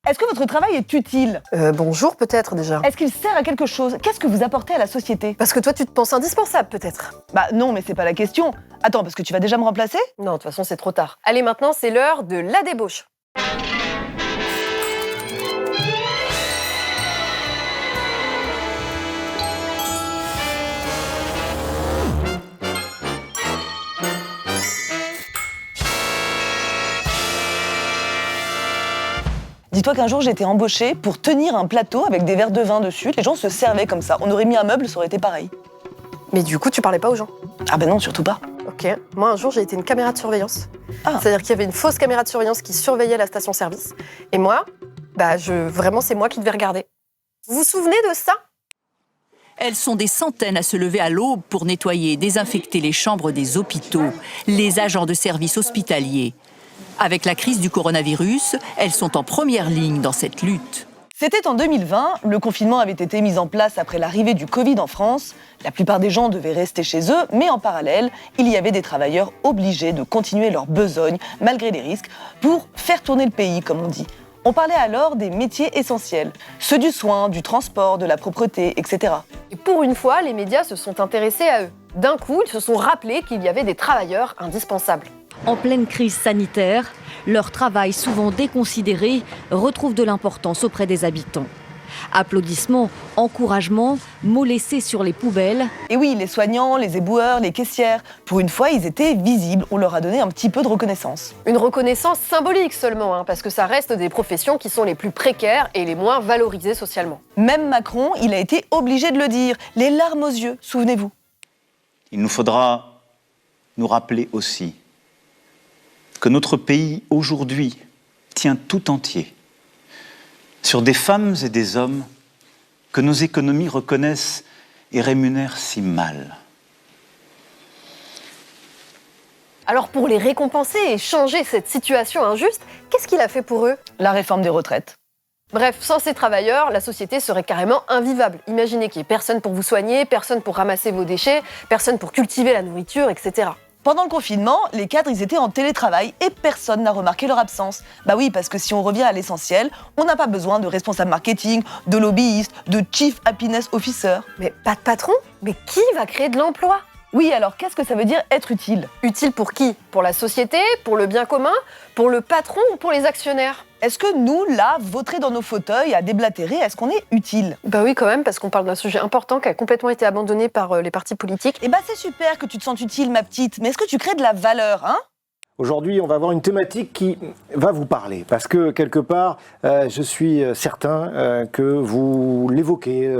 Est-ce que votre travail est utile? Bonjour peut-être déjà. Est-ce qu'il sert à quelque chose? Qu'est-ce que vous apportez à la société? Parce que toi tu te penses indispensable peut-être. Bah non, mais c'est pas la question. Attends, parce que tu vas déjà me remplacer? Non, de toute façon c'est trop tard. Allez, maintenant c'est l'heure de la débauche. Dis-toi qu'un jour j'ai été embauchée pour tenir un plateau avec des verres de vin dessus. Les gens se servaient comme ça. On aurait mis un meuble, ça aurait été pareil. Mais du coup tu parlais pas aux gens. Ah ben non, surtout pas. Ok, moi un jour j'ai été une caméra de surveillance. Ah. C'est-à-dire qu'il y avait une fausse caméra de surveillance qui surveillait la station-service. Et moi, vraiment c'est moi qui devais regarder. Vous vous souvenez de ça? Elles sont des centaines à se lever à l'aube pour nettoyer et désinfecter les chambres des hôpitaux, les agents de services hospitaliers. Avec la crise du coronavirus, elles sont en première ligne dans cette lutte. C'était en 2020, le confinement avait été mis en place après l'arrivée du Covid en France. La plupart des gens devaient rester chez eux, mais en parallèle, il y avait des travailleurs obligés de continuer leur besogne, malgré les risques, pour faire tourner le pays, comme on dit. On parlait alors des métiers essentiels, ceux du soin, du transport, de la propreté, etc. Et pour une fois, les médias se sont intéressés à eux. D'un coup, ils se sont rappelés qu'il y avait des travailleurs indispensables. En pleine crise sanitaire, leur travail souvent déconsidéré retrouve de l'importance auprès des habitants. Applaudissements, encouragements, mots laissés sur les poubelles. Et oui, les soignants, les éboueurs, les caissières, pour une fois, ils étaient visibles. On leur a donné un petit peu de reconnaissance. Une reconnaissance symbolique seulement, parce que ça reste des professions qui sont les plus précaires et les moins valorisées socialement. Même Macron, il a été obligé de le dire, les larmes aux yeux, souvenez-vous. Il nous faudra nous rappeler aussi que notre pays, aujourd'hui, tient tout entier sur des femmes et des hommes que nos économies reconnaissent et rémunèrent si mal. Alors pour les récompenser et changer cette situation injuste, qu'est-ce qu'il a fait pour eux? La réforme des retraites. Bref, sans ces travailleurs, la société serait carrément invivable. Imaginez qu'il n'y ait personne pour vous soigner, personne pour ramasser vos déchets, personne pour cultiver la nourriture, etc. Pendant le confinement, les cadres, ils étaient en télétravail et personne n'a remarqué leur absence. Bah oui, parce que si on revient à l'essentiel, on n'a pas besoin de responsables marketing, de lobbyistes, de chief happiness officer. Mais pas de patron? Mais qui va créer de l'emploi? Oui, alors qu'est-ce que ça veut dire être utile? Utile pour qui? Pour la société? Pour le bien commun? Pour le patron ou pour les actionnaires? Est-ce que nous, là, vautrer dans nos fauteuils, à déblatérer, est-ce qu'on est utile? Bah oui, quand même, parce qu'on parle d'un sujet important qui a complètement été abandonné par les partis politiques. Eh bah c'est super que tu te sentes utile, ma petite, mais est-ce que tu crées de la valeur, hein? Aujourd'hui, on va avoir une thématique qui va vous parler, parce que quelque part, je suis certain que vous l'évoquez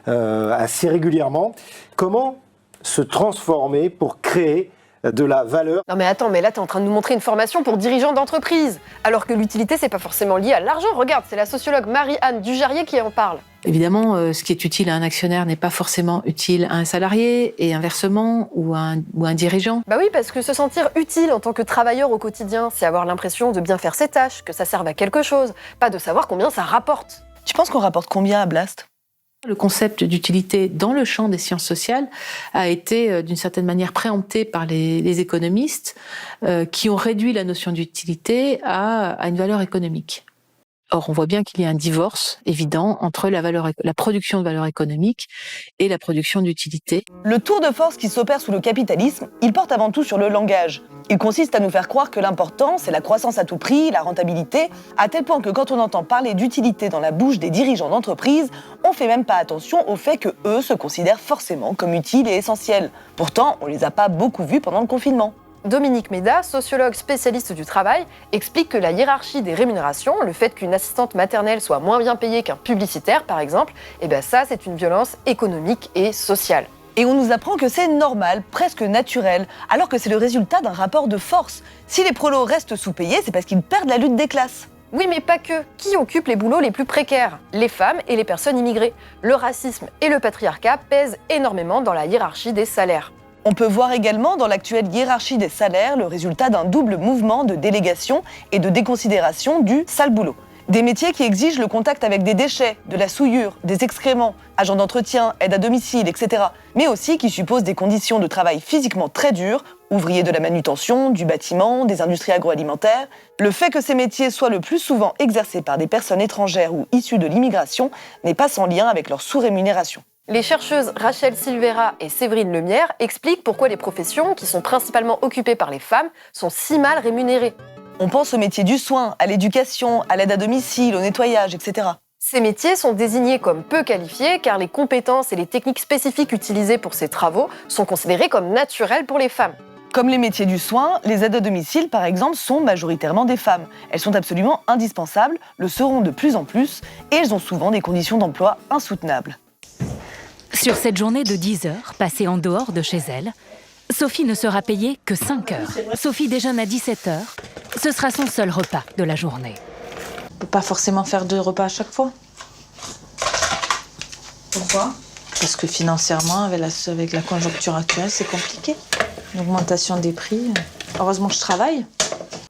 assez régulièrement. Comment se transformer pour créer de la valeur? Non mais attends, mais là t'es en train de nous montrer une formation pour dirigeants d'entreprise, alors que l'utilité c'est pas forcément lié à l'argent. Regarde, c'est la sociologue Marie-Anne Dujarrier qui en parle. Évidemment, ce qui est utile à un actionnaire n'est pas forcément utile à un salarié, et inversement, ou un dirigeant. Bah oui, parce que se sentir utile en tant que travailleur au quotidien, c'est avoir l'impression de bien faire ses tâches, que ça serve à quelque chose, pas de savoir combien ça rapporte. Tu penses qu'on rapporte combien à Blast? Le concept d'utilité dans le champ des sciences sociales a été d'une certaine manière préempté par les économistes qui ont réduit la notion d'utilité à une valeur économique. Or, on voit bien qu'il y a un divorce évident entre la production de valeur économique et la production d'utilité. Le tour de force qui s'opère sous le capitalisme, il porte avant tout sur le langage. Il consiste à nous faire croire que l'important, c'est la croissance à tout prix, la rentabilité, à tel point que quand on entend parler d'utilité dans la bouche des dirigeants d'entreprise, on fait même pas attention au fait que eux se considèrent forcément comme utiles et essentiels. Pourtant, on les a pas beaucoup vus pendant le confinement. Dominique Méda, sociologue spécialiste du travail, explique que la hiérarchie des rémunérations, le fait qu'une assistante maternelle soit moins bien payée qu'un publicitaire par exemple, ça c'est une violence économique et sociale. Et on nous apprend que c'est normal, presque naturel, alors que c'est le résultat d'un rapport de force. Si les prolos restent sous-payés, c'est parce qu'ils perdent la lutte des classes. Oui, mais pas que. Qui occupe les boulots les plus précaires? Les femmes et les personnes immigrées. Le racisme et le patriarcat pèsent énormément dans la hiérarchie des salaires. On peut voir également dans l'actuelle hiérarchie des salaires le résultat d'un double mouvement de délégation et de déconsidération du sale boulot. Des métiers qui exigent le contact avec des déchets, de la souillure, des excréments, agents d'entretien, aide à domicile, etc. Mais aussi qui supposent des conditions de travail physiquement très dures, ouvriers de la manutention, du bâtiment, des industries agroalimentaires. Le fait que ces métiers soient le plus souvent exercés par des personnes étrangères ou issues de l'immigration n'est pas sans lien avec leur sous-rémunération. Les chercheuses Rachel Silveira et Séverine Lemierre expliquent pourquoi les professions, qui sont principalement occupées par les femmes, sont si mal rémunérées. On pense aux métiers du soin, à l'éducation, à l'aide à domicile, au nettoyage, etc. Ces métiers sont désignés comme peu qualifiés car les compétences et les techniques spécifiques utilisées pour ces travaux sont considérées comme naturelles pour les femmes. Comme les métiers du soin, les aides à domicile, par exemple, sont majoritairement des femmes. Elles sont absolument indispensables, le seront de plus en plus, et elles ont souvent des conditions d'emploi insoutenables. Sur cette journée de 10 heures, passée en dehors de chez elle, Sophie ne sera payée que 5 heures. Sophie déjeune à 17 heures. Ce sera son seul repas de la journée. On ne peut pas forcément faire 2 repas à chaque fois. Pourquoi ? Parce que financièrement, avec la conjoncture actuelle, c'est compliqué. L'augmentation des prix. Heureusement que je travaille.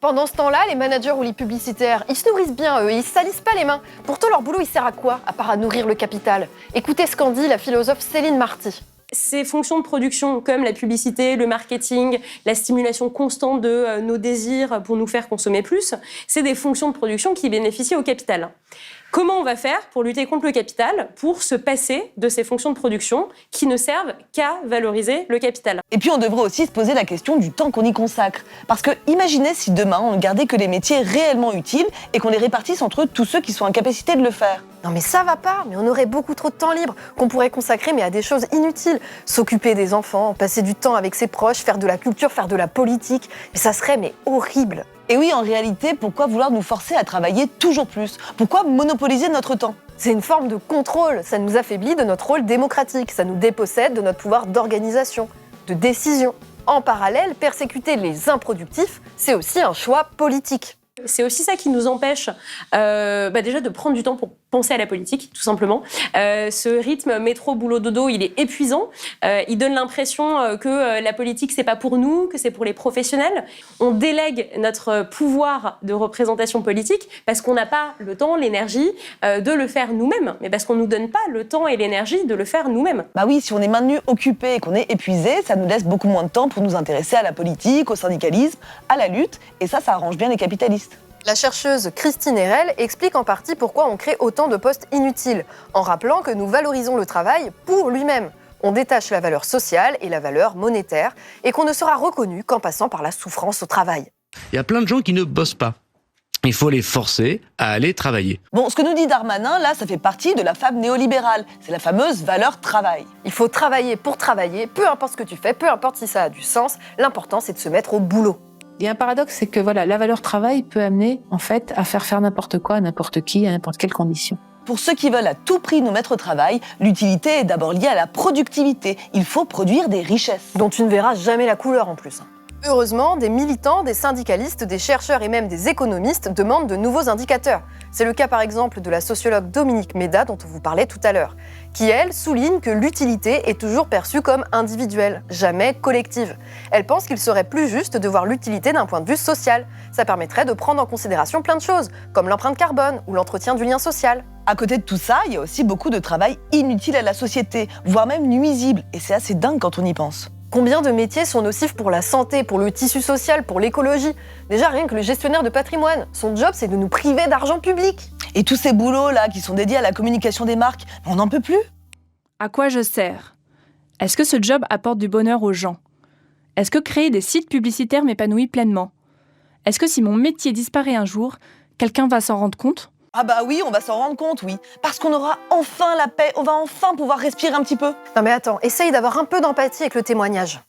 Pendant ce temps-là, les managers ou les publicitaires, ils se nourrissent bien, eux, ils se salissent pas les mains. Pourtant, leur boulot, il sert à quoi, à part à nourrir le capital ? Écoutez ce qu'en dit la philosophe Céline Marty. Ces fonctions de production, comme la publicité, le marketing, la stimulation constante de nos désirs pour nous faire consommer plus, c'est des fonctions de production qui bénéficient au capital. Comment on va faire pour lutter contre le capital, pour se passer de ces fonctions de production qui ne servent qu'à valoriser le capital ? Et puis on devrait aussi se poser la question du temps qu'on y consacre. Parce que imaginez si demain on ne gardait que les métiers réellement utiles et qu'on les répartisse entre tous ceux qui sont en capacité de le faire. Non mais ça va pas, mais on aurait beaucoup trop de temps libre qu'on pourrait consacrer à des choses inutiles. S'occuper des enfants, passer du temps avec ses proches, faire de la culture, faire de la politique. Mais ça serait horrible. Et oui, en réalité, pourquoi vouloir nous forcer à travailler toujours plus ? Pourquoi monopoliser notre temps ? C'est une forme de contrôle, ça nous affaiblit de notre rôle démocratique, ça nous dépossède de notre pouvoir d'organisation, de décision. En parallèle, persécuter les improductifs, c'est aussi un choix politique. C'est aussi ça qui nous empêche déjà de prendre du temps pour penser à la politique, tout simplement. Ce rythme métro-boulot-dodo, il est épuisant. Il donne l'impression que la politique, c'est pas pour nous, que c'est pour les professionnels. On délègue notre pouvoir de représentation politique parce qu'on n'a pas le temps, l'énergie de le faire nous-mêmes, mais parce qu'on nous donne pas le temps et l'énergie de le faire nous-mêmes. Bah oui, si on est maintenu occupé et qu'on est épuisé, ça nous laisse beaucoup moins de temps pour nous intéresser à la politique, au syndicalisme, à la lutte, et ça arrange bien les capitalistes. La chercheuse Christine Herel explique en partie pourquoi on crée autant de postes inutiles, en rappelant que nous valorisons le travail pour lui-même. On détache la valeur sociale et la valeur monétaire, et qu'on ne sera reconnu qu'en passant par la souffrance au travail. Il y a plein de gens qui ne bossent pas. Il faut les forcer à aller travailler. Bon, ce que nous dit Darmanin, là, ça fait partie de la fable néolibérale. C'est la fameuse valeur travail. Il faut travailler pour travailler, peu importe ce que tu fais, peu importe si ça a du sens, l'important c'est de se mettre au boulot. Il y a un paradoxe, c'est que la valeur travail peut amener en fait à faire n'importe quoi, à n'importe qui, à n'importe quelle condition. Pour ceux qui veulent à tout prix nous mettre au travail, l'utilité est d'abord liée à la productivité. Il faut produire des richesses. Dont tu ne verras jamais la couleur en plus. Heureusement, des militants, des syndicalistes, des chercheurs et même des économistes demandent de nouveaux indicateurs. C'est le cas par exemple de la sociologue Dominique Méda dont on vous parlait tout à l'heure, qui elle souligne que l'utilité est toujours perçue comme individuelle, jamais collective. Elle pense qu'il serait plus juste de voir l'utilité d'un point de vue social. Ça permettrait de prendre en considération plein de choses, comme l'empreinte carbone ou l'entretien du lien social. À côté de tout ça, il y a aussi beaucoup de travail inutile à la société, voire même nuisible, et c'est assez dingue quand on y pense. Combien de métiers sont nocifs pour la santé, pour le tissu social, pour l'écologie ? Déjà, rien que le gestionnaire de patrimoine, son job, c'est de nous priver d'argent public. Et tous ces boulots-là qui sont dédiés à la communication des marques, on n'en peut plus. À quoi je sers ? Est-ce que ce job apporte du bonheur aux gens ? Est-ce que créer des sites publicitaires m'épanouit pleinement ? Est-ce que si mon métier disparaît un jour, quelqu'un va s'en rendre compte ? Ah bah oui, on va s'en rendre compte, oui. Parce qu'on aura enfin la paix, on va enfin pouvoir respirer un petit peu. Non mais attends, essaye d'avoir un peu d'empathie avec le témoignage.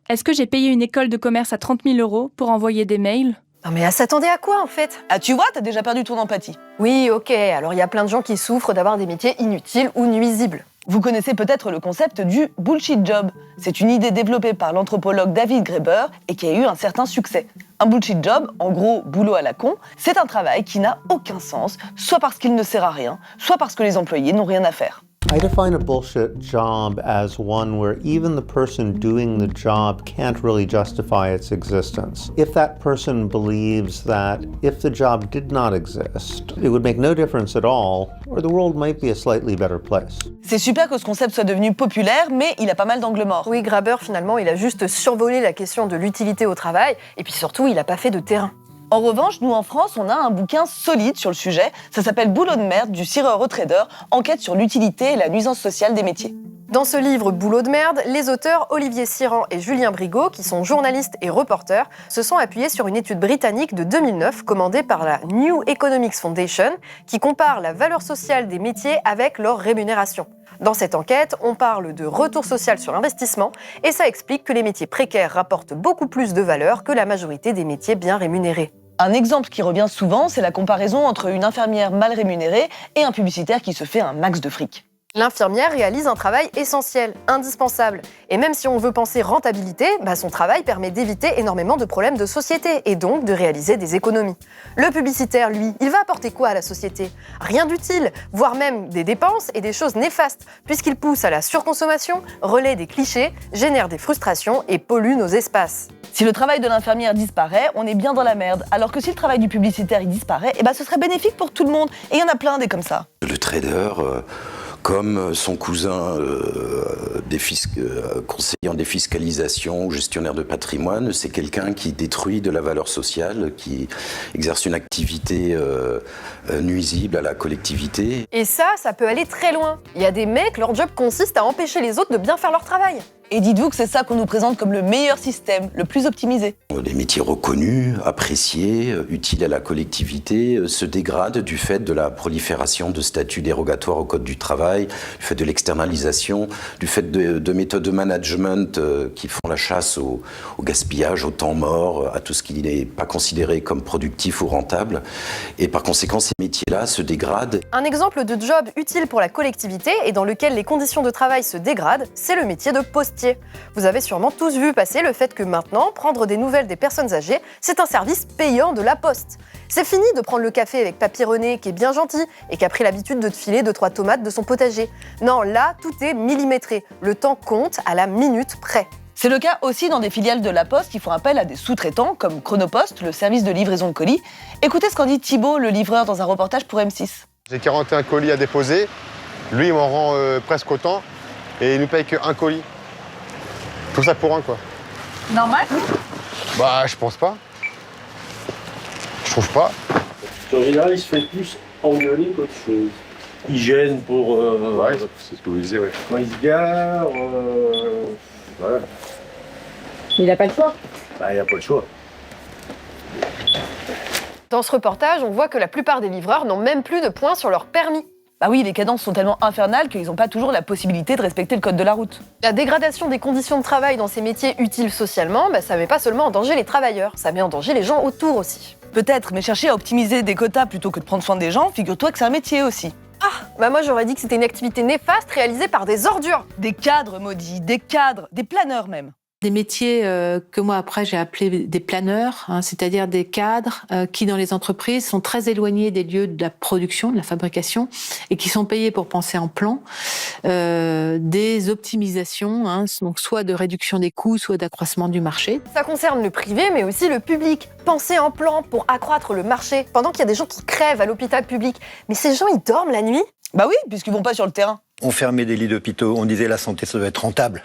Est-ce que j'ai payé une école de commerce à 30 000 € pour envoyer des mails ? Non mais elle s'attendait à quoi en fait ? Ah tu vois, t'as déjà perdu ton empathie. Oui, ok, alors il y a plein de gens qui souffrent d'avoir des métiers inutiles ou nuisibles. Vous connaissez peut-être le concept du bullshit job. C'est une idée développée par l'anthropologue David Graeber et qui a eu un certain succès. Un bullshit job, en gros boulot à la con, c'est un travail qui n'a aucun sens, soit parce qu'il ne sert à rien, soit parce que les employés n'ont rien à faire. I define a bullshit job as one where even the person doing the job can't really justify its existence. If that person believes that if the job did not exist, it would make no difference at all, or the world might be a slightly better place. C'est super que ce concept soit devenu populaire, mais il a pas mal d'angles morts. Oui, Graeber, finalement, il a juste survolé la question de l'utilité au travail, et puis surtout, il n'a pas fait de terrain. En revanche, nous en France, on a un bouquin solide sur le sujet. Ça s'appelle Boulot de merde, du cireur au trader, enquête sur l'utilité et la nuisance sociale des métiers. Dans ce livre Boulot de merde, les auteurs Olivier Siran et Julien Brigaut, qui sont journalistes et reporters, se sont appuyés sur une étude britannique de 2009 commandée par la New Economics Foundation, qui compare la valeur sociale des métiers avec leur rémunération. Dans cette enquête, on parle de retour social sur investissement et ça explique que les métiers précaires rapportent beaucoup plus de valeur que la majorité des métiers bien rémunérés. Un exemple qui revient souvent, c'est la comparaison entre une infirmière mal rémunérée et un publicitaire qui se fait un max de fric. L'infirmière réalise un travail essentiel, indispensable. Et même si on veut penser rentabilité, son travail permet d'éviter énormément de problèmes de société et donc de réaliser des économies. Le publicitaire, lui, il va apporter quoi à la société? Rien d'utile, voire même des dépenses et des choses néfastes, puisqu'il pousse à la surconsommation, relaie des clichés, génère des frustrations et pollue nos espaces. Si le travail de l'infirmière disparaît, on est bien dans la merde. Alors que si le travail du publicitaire il disparaît, ce serait bénéfique pour tout le monde. Et il y en a plein des comme ça. Le trader, comme son cousin conseiller en défiscalisation ou gestionnaire de patrimoine, c'est quelqu'un qui détruit de la valeur sociale, qui exerce une activité nuisible à la collectivité. Et ça peut aller très loin. Il y a des mecs, leur job consiste à empêcher les autres de bien faire leur travail. Et dites-vous que c'est ça qu'on nous présente comme le meilleur système, le plus optimisé. Les métiers reconnus, appréciés, utiles à la collectivité, se dégradent du fait de la prolifération de statuts dérogatoires au Code du travail, du fait de l'externalisation, du fait de méthodes de management qui font la chasse au gaspillage, au temps mort, à tout ce qui n'est pas considéré comme productif ou rentable. Et par conséquent, ces métiers-là se dégradent. Un exemple de job utile pour la collectivité et dans lequel les conditions de travail se dégradent, c'est le métier de postier. Vous avez sûrement tous vu passer le fait que maintenant, prendre des nouvelles des personnes âgées, c'est un service payant de la Poste. C'est fini de prendre le café avec Papy René, qui est bien gentil et qui a pris l'habitude de te filer 2-3 tomates de son potager. Non, là, tout est millimétré. Le temps compte à la minute près. C'est le cas aussi dans des filiales de la Poste qui font appel à des sous-traitants comme Chronopost, le service de livraison de colis. Écoutez ce qu'en dit Thibaut, le livreur, dans un reportage pour M6. J'ai 41 colis à déposer. Lui, il m'en rend presque autant et il nous paye qu'un colis. Tout ça pour un, quoi. Normal? Je pense pas. Je trouve pas. En général, il se fait plus engueuler qu'autre chose. Il gêne pour... Ouais, c'est ce que vous disiez, ouais. Quand il se gare... Voilà. Il n'a pas le choix. Il n'a pas le choix. Dans ce reportage, on voit que la plupart des livreurs n'ont même plus de points sur leur permis. Bah oui, les cadences sont tellement infernales qu'ils n'ont pas toujours la possibilité de respecter le code de la route. La dégradation des conditions de travail dans ces métiers utiles socialement, ça met pas seulement en danger les travailleurs, ça met en danger les gens autour aussi. Peut-être, mais chercher à optimiser des quotas plutôt que de prendre soin des gens, figure-toi que c'est un métier aussi. Moi j'aurais dit que c'était une activité néfaste réalisée par des ordures. Des cadres maudits, des cadres, des planeurs même. Des métiers que moi après j'ai appelés des planeurs, c'est-à-dire des cadres qui dans les entreprises sont très éloignés des lieux de la production, de la fabrication, et qui sont payés pour penser en plan, des optimisations, donc soit de réduction des coûts, soit d'accroissement du marché. Ça concerne le privé mais aussi le public. Penser en plan pour accroître le marché, pendant qu'il y a des gens qui crèvent à l'hôpital public. Mais ces gens, ils dorment la nuit? Bah oui, puisqu'ils vont pas sur le terrain. On fermait des lits d'hôpitaux, on disait la santé ça doit être rentable.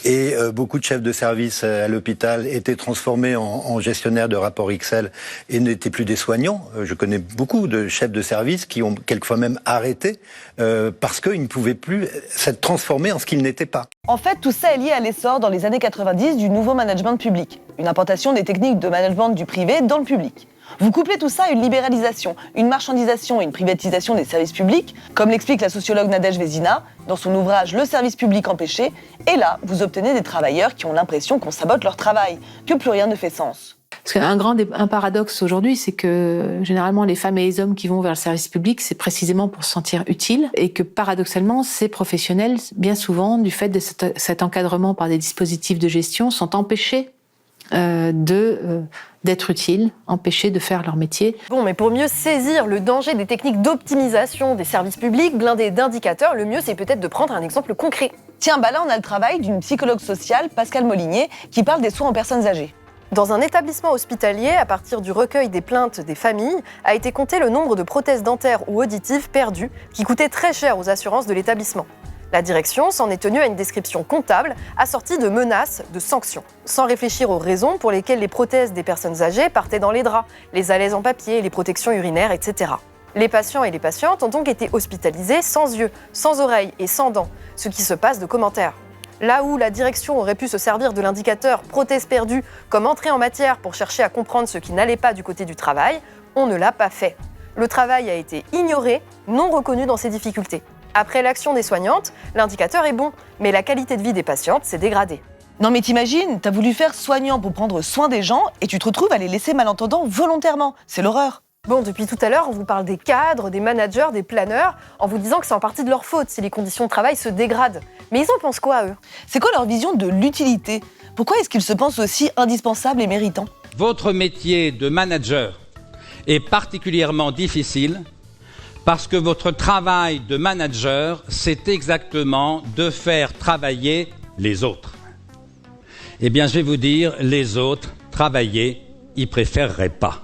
Et beaucoup de chefs de service à l'hôpital étaient transformés en gestionnaires de rapports Excel et n'étaient plus des soignants. Je connais beaucoup de chefs de service qui ont quelquefois même arrêté parce qu'ils ne pouvaient plus s'être transformés en ce qu'ils n'étaient pas. En fait, tout ça est lié à l'essor dans les années 90 du nouveau management public, une importation des techniques de management du privé dans le public. Vous couplez tout ça à une libéralisation, une marchandisation et une privatisation des services publics, comme l'explique la sociologue Nadège Vézina dans son ouvrage Le service public empêché, et là, vous obtenez des travailleurs qui ont l'impression qu'on sabote leur travail, que plus rien ne fait sens. Parce qu'un paradoxe aujourd'hui, c'est que généralement les femmes et les hommes qui vont vers le service public, c'est précisément pour se sentir utiles, et que paradoxalement, ces professionnels, bien souvent, du fait de cet encadrement par des dispositifs de gestion, sont empêchés d'être utiles, empêchés de faire leur métier. Bon, mais pour mieux saisir le danger des techniques d'optimisation des services publics blindés d'indicateurs, le mieux c'est peut-être de prendre un exemple concret. Tiens, bah là on a le travail d'une psychologue sociale, Pascale Molinier, qui parle des soins en personnes âgées. Dans un établissement hospitalier, à partir du recueil des plaintes des familles, a été compté le nombre de prothèses dentaires ou auditives perdues qui coûtaient très cher aux assurances de l'établissement. La direction s'en est tenue à une description comptable assortie de menaces, de sanctions, sans réfléchir aux raisons pour lesquelles les prothèses des personnes âgées partaient dans les draps, les alaises en papier, les protections urinaires, etc. Les patients et les patientes ont donc été hospitalisés sans yeux, sans oreilles et sans dents, ce qui se passe de commentaires. Là où la direction aurait pu se servir de l'indicateur prothèse perdue comme entrée en matière pour chercher à comprendre ce qui n'allait pas du côté du travail, on ne l'a pas fait. Le travail a été ignoré, non reconnu dans ses difficultés. Après l'action des soignantes, l'indicateur est bon, mais la qualité de vie des patientes s'est dégradée. Non mais t'imagines, t'as voulu faire soignant pour prendre soin des gens et tu te retrouves à les laisser malentendants volontairement. C'est l'horreur. Bon, depuis tout à l'heure, on vous parle des cadres, des managers, des planeurs, en vous disant que c'est en partie de leur faute si les conditions de travail se dégradent. Mais ils en pensent quoi, eux? C'est quoi leur vision de l'utilité? Pourquoi est-ce qu'ils se pensent aussi indispensables et méritants? Votre métier de manager est particulièrement difficile parce que votre travail de manager, c'est exactement de faire travailler les autres. Eh bien, je vais vous dire, les autres, travailler, ils préféreraient pas.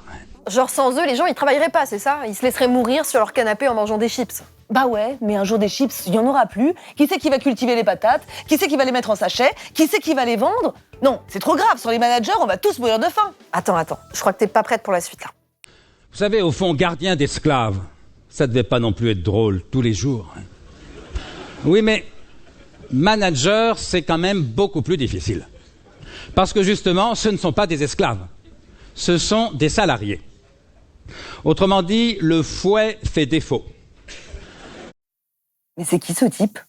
Genre sans eux, les gens ils travailleraient pas, c'est ça? Ils se laisseraient mourir sur leur canapé en mangeant des chips. Bah ouais, mais un jour des chips, il y en aura plus. Qui c'est qui va cultiver les patates? Qui c'est qui va les mettre en sachet? Qui c'est qui va les vendre? Non, c'est trop grave, sans les managers, on va tous mourir de faim. Attends, je crois que t'es pas prête pour la suite là. Vous savez, au fond, gardien d'esclaves, ça devait pas non plus être drôle tous les jours. Oui, mais manager, c'est quand même beaucoup plus difficile. Parce que justement, ce ne sont pas des esclaves, ce sont des salariés. Autrement dit, le fouet fait défaut. Mais c'est qui ce type?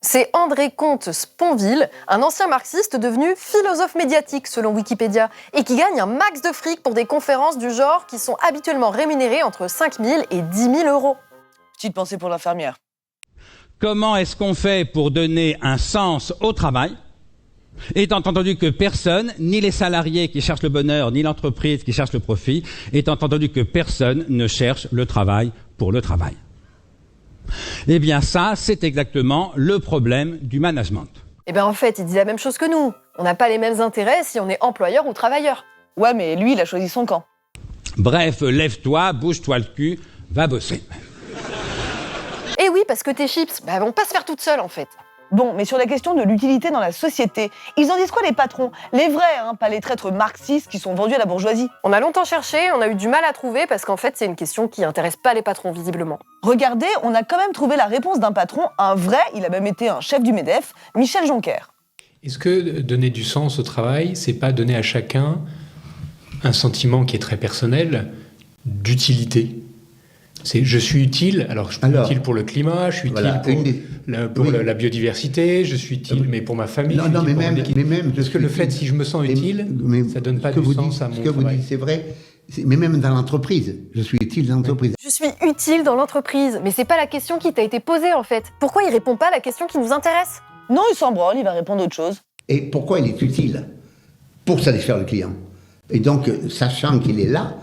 C'est André Comte-Sponville, un ancien marxiste devenu philosophe médiatique selon Wikipédia, et qui gagne un max de fric pour des conférences du genre qui sont habituellement rémunérées entre 5 000 et 10 000 euros. Petite pensée pour l'infirmière. Comment est-ce qu'on fait pour donner un sens au travail, étant entendu que personne, ni les salariés qui cherchent le bonheur, ni l'entreprise qui cherche le profit, étant entendu que personne ne cherche le travail pour le travail? Eh bien ça, c'est exactement le problème du management. Eh bien en fait, il dit la même chose que nous. On n'a pas les mêmes intérêts si on est employeur ou travailleur. Ouais, mais lui, il a choisi son camp. Bref, lève-toi, bouge-toi le cul, va bosser. Eh oui, parce que tes chips, vont pas se faire toutes seules en fait. Bon, mais sur la question de l'utilité dans la société, ils en disent quoi les patrons? Les vrais, pas les traîtres marxistes qui sont vendus à la bourgeoisie. On a longtemps cherché, on a eu du mal à trouver parce qu'en fait c'est une question qui intéresse pas les patrons visiblement. Regardez, on a quand même trouvé la réponse d'un patron, un vrai, il a même été un chef du MEDEF, Michel Joncker. Est-ce que donner du sens au travail, c'est pas donner à chacun un sentiment qui est très personnel d'utilité? C'est je suis utile, alors je suis utile pour le climat, je suis utile pour la biodiversité, je suis utile mais pour ma famille. Non, mais même parce que le fait, si je me sens utile, ça donne pas du sens à mon travail. Ce que vous dites, c'est vrai, mais même dans l'entreprise, je suis utile dans l'entreprise. Je suis utile dans l'entreprise, mais c'est pas la question qui t'a été posée en fait. Pourquoi il répond pas à la question qui nous intéresse? Non, il s'en branle, il va répondre autre chose. Et pourquoi il est utile? Pour satisfaire le client. Et donc, sachant qu'il est là,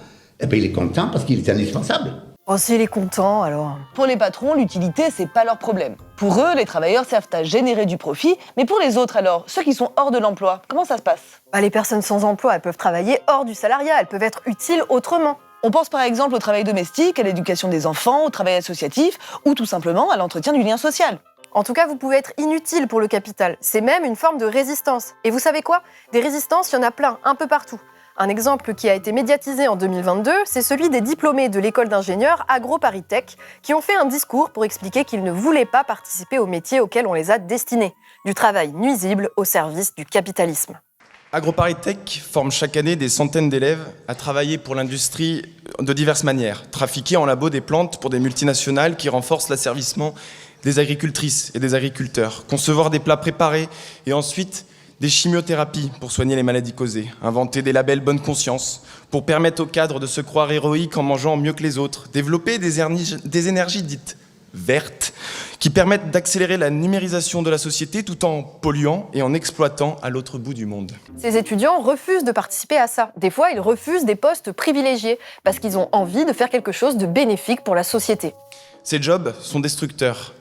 il est content parce qu'il est indispensable. Oh, s'il est content, alors. Pour les patrons, l'utilité, c'est pas leur problème. Pour eux, les travailleurs servent à générer du profit, mais pour les autres alors, ceux qui sont hors de l'emploi, comment ça se passe? Les personnes sans emploi, elles peuvent travailler hors du salariat, elles peuvent être utiles autrement. On pense par exemple au travail domestique, à l'éducation des enfants, au travail associatif, ou tout simplement à l'entretien du lien social. En tout cas, vous pouvez être inutile pour le capital. C'est même une forme de résistance. Et vous savez quoi? Des résistances, il y en a plein, un peu partout. Un exemple qui a été médiatisé en 2022, c'est celui des diplômés de l'école d'ingénieurs AgroParisTech qui ont fait un discours pour expliquer qu'ils ne voulaient pas participer au métier auquel on les a destinés, du travail nuisible au service du capitalisme. AgroParisTech forme chaque année des centaines d'élèves à travailler pour l'industrie de diverses manières, trafiquer en labo des plantes pour des multinationales qui renforcent l'asservissement des agricultrices et des agriculteurs, concevoir des plats préparés et ensuite des chimiothérapies pour soigner les maladies causées, inventer des labels bonne conscience pour permettre aux cadres de se croire héroïques en mangeant mieux que les autres, développer des énergies dites vertes qui permettent d'accélérer la numérisation de la société tout en polluant et en exploitant à l'autre bout du monde. Ces étudiants refusent de participer à ça. Des fois, ils refusent des postes privilégiés parce qu'ils ont envie de faire quelque chose de bénéfique pour la société. Ces jobs sont destructeurs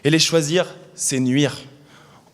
et les choisir, c'est nuire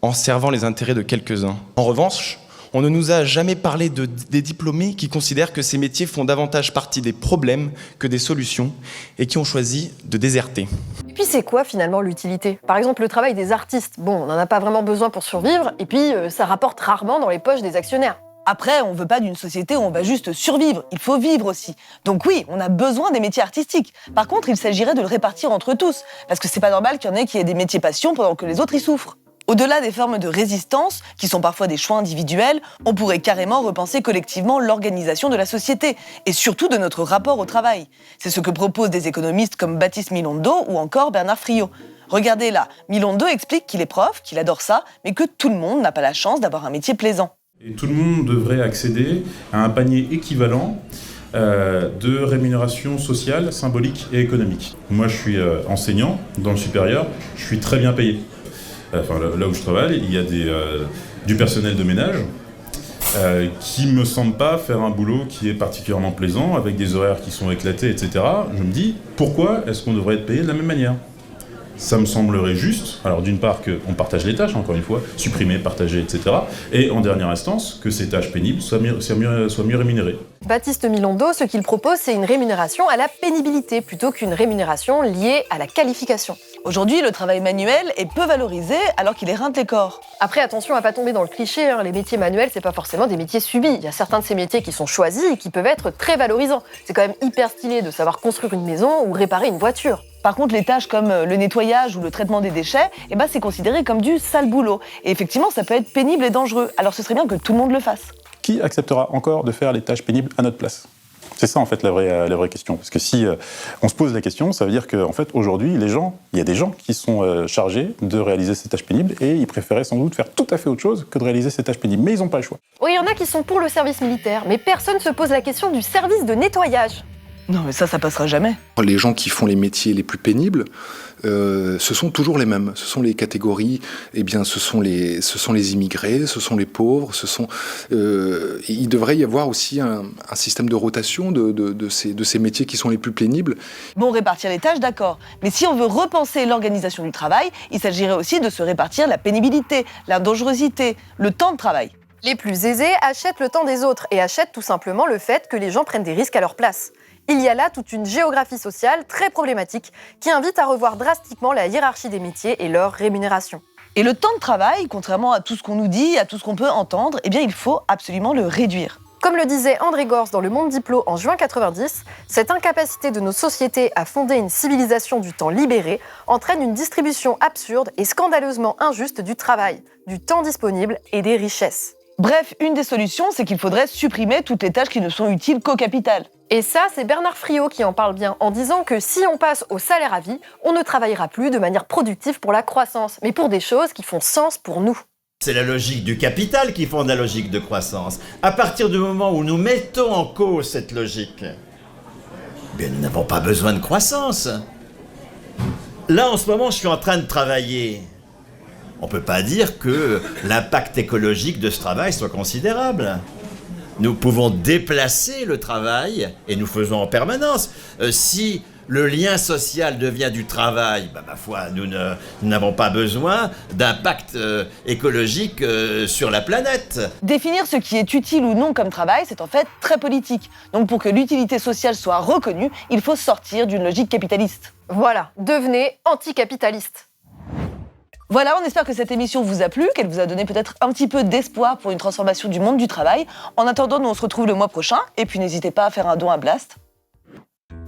en servant les intérêts de quelques-uns. En revanche, on ne nous a jamais parlé des diplômés qui considèrent que ces métiers font davantage partie des problèmes que des solutions et qui ont choisi de déserter. Et puis c'est quoi finalement l'utilité ? Par exemple le travail des artistes. Bon, on n'en a pas vraiment besoin pour survivre et puis ça rapporte rarement dans les poches des actionnaires. Après, on veut pas d'une société où on va juste survivre, il faut vivre aussi. Donc oui, on a besoin des métiers artistiques. Par contre, il s'agirait de le répartir entre tous, parce que c'est pas normal qu'il y en ait qui aient des métiers passion pendant que les autres y souffrent. Au-delà des formes de résistance, qui sont parfois des choix individuels, on pourrait carrément repenser collectivement l'organisation de la société, et surtout de notre rapport au travail. C'est ce que proposent des économistes comme Baptiste Milondo ou encore Bernard Friot. Regardez là, Milondo explique qu'il est prof, qu'il adore ça, mais que tout le monde n'a pas la chance d'avoir un métier plaisant. Et tout le monde devrait accéder à un panier équivalent de rémunération sociale, symbolique et économique. Moi, je suis enseignant dans le supérieur, je suis très bien payé. Enfin, là où je travaille, il y a du personnel de ménage qui me semble pas faire un boulot qui est particulièrement plaisant, avec des horaires qui sont éclatés, etc. Je me dis, pourquoi est-ce qu'on devrait être payé de la même manière ? Ça me semblerait juste, alors d'une part qu'on partage les tâches, encore une fois, supprimer, partager, etc. Et en dernière instance, que ces tâches pénibles soient mieux rémunérées. Baptiste Milondo, ce qu'il propose, c'est une rémunération à la pénibilité, plutôt qu'une rémunération liée à la qualification. Aujourd'hui, le travail manuel est peu valorisé alors qu'il éreinte les corps. Après, attention à pas tomber dans le cliché, les métiers manuels, c'est pas forcément des métiers subis. Il y a certains de ces métiers qui sont choisis et qui peuvent être très valorisants. C'est quand même hyper stylé de savoir construire une maison ou réparer une voiture. Par contre, les tâches comme le nettoyage ou le traitement des déchets, c'est considéré comme du sale boulot. Et effectivement, ça peut être pénible et dangereux. Alors ce serait bien que tout le monde le fasse. Qui acceptera encore de faire les tâches pénibles à notre place ? C'est ça en fait la vraie question. Parce que si on se pose la question, ça veut dire qu'en fait aujourd'hui, il y a des gens qui sont chargés de réaliser ces tâches pénibles et ils préféraient sans doute faire tout à fait autre chose que de réaliser ces tâches pénibles. Mais ils n'ont pas le choix. Oui, il y en a qui sont pour le service militaire, mais personne ne se pose la question du service de nettoyage. Non mais ça passera jamais. Les gens qui font les métiers les plus pénibles, ce sont toujours les mêmes. Ce sont les catégories, ce sont les immigrés, ce sont les pauvres, il devrait y avoir aussi un système de rotation de ces métiers qui sont les plus pénibles. Bon, répartir les tâches, d'accord. Mais si on veut repenser l'organisation du travail, il s'agirait aussi de se répartir la pénibilité, la dangerosité, le temps de travail. Les plus aisés achètent le temps des autres et achètent tout simplement le fait que les gens prennent des risques à leur place. Il y a là toute une géographie sociale très problématique qui invite à revoir drastiquement la hiérarchie des métiers et leur rémunération. Et le temps de travail, contrairement à tout ce qu'on nous dit, à tout ce qu'on peut entendre, il faut absolument le réduire. Comme le disait André Gorz dans Le Monde Diplo en juin 90, cette incapacité de nos sociétés à fonder une civilisation du temps libéré entraîne une distribution absurde et scandaleusement injuste du travail, du temps disponible et des richesses. Bref, une des solutions, c'est qu'il faudrait supprimer toutes les tâches qui ne sont utiles qu'au capital. Et ça, c'est Bernard Friot qui en parle bien, en disant que si on passe au salaire à vie, on ne travaillera plus de manière productive pour la croissance, mais pour des choses qui font sens pour nous. C'est la logique du capital qui fonde la logique de croissance. À partir du moment où nous mettons en cause cette logique, nous n'avons pas besoin de croissance. Là, en ce moment, je suis en train de travailler. On ne peut pas dire que l'impact écologique de ce travail soit considérable. Nous pouvons déplacer le travail, et nous faisons en permanence. Si le lien social devient du travail, ma foi, nous n'avons pas besoin d'impact écologique sur la planète. Définir ce qui est utile ou non comme travail, c'est en fait très politique. Donc pour que l'utilité sociale soit reconnue, il faut sortir d'une logique capitaliste. Voilà, devenez anticapitaliste. Voilà, on espère que cette émission vous a plu, qu'elle vous a donné peut-être un petit peu d'espoir pour une transformation du monde du travail. En attendant, nous on se retrouve le mois prochain, et puis n'hésitez pas à faire un don à Blast.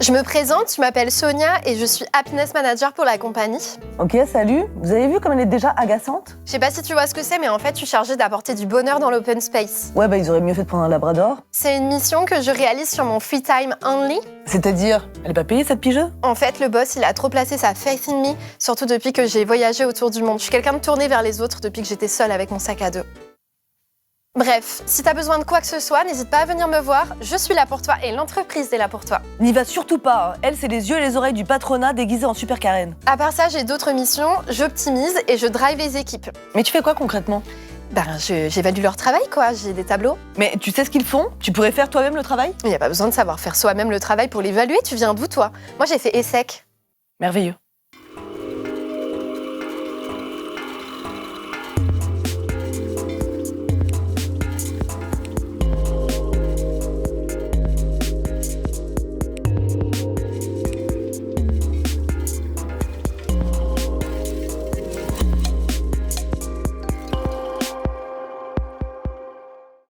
Je me présente, je m'appelle Sonia et je suis happiness manager pour la compagnie. Ok, salut. Vous avez vu comme elle est déjà agaçante ? Je sais pas si tu vois ce que c'est, mais en fait, je suis chargée d'apporter du bonheur dans l'open space. Ouais, ils auraient mieux fait de prendre un labrador. C'est une mission que je réalise sur mon free time only. C'est-à-dire, elle est pas payée cette pigeux ? En fait, le boss, il a trop placé sa faith in me, surtout depuis que j'ai voyagé autour du monde. Je suis quelqu'un de tourné vers les autres depuis que j'étais seule avec mon sac à dos. Bref, si t'as besoin de quoi que ce soit, n'hésite pas à venir me voir. Je suis là pour toi et l'entreprise est là pour toi. N'y va surtout pas, hein. Elle, c'est les yeux et les oreilles du patronat déguisés en super Karen. À part ça, j'ai d'autres missions, j'optimise et je drive les équipes. Mais tu fais quoi concrètement? J'évalue leur travail, quoi. J'ai des tableaux. Mais tu sais ce qu'ils font? Tu pourrais faire toi-même le travail? Il n'y a pas besoin de savoir faire soi-même le travail pour l'évaluer. Tu viens d'où, toi? Moi, j'ai fait ESSEC. Merveilleux.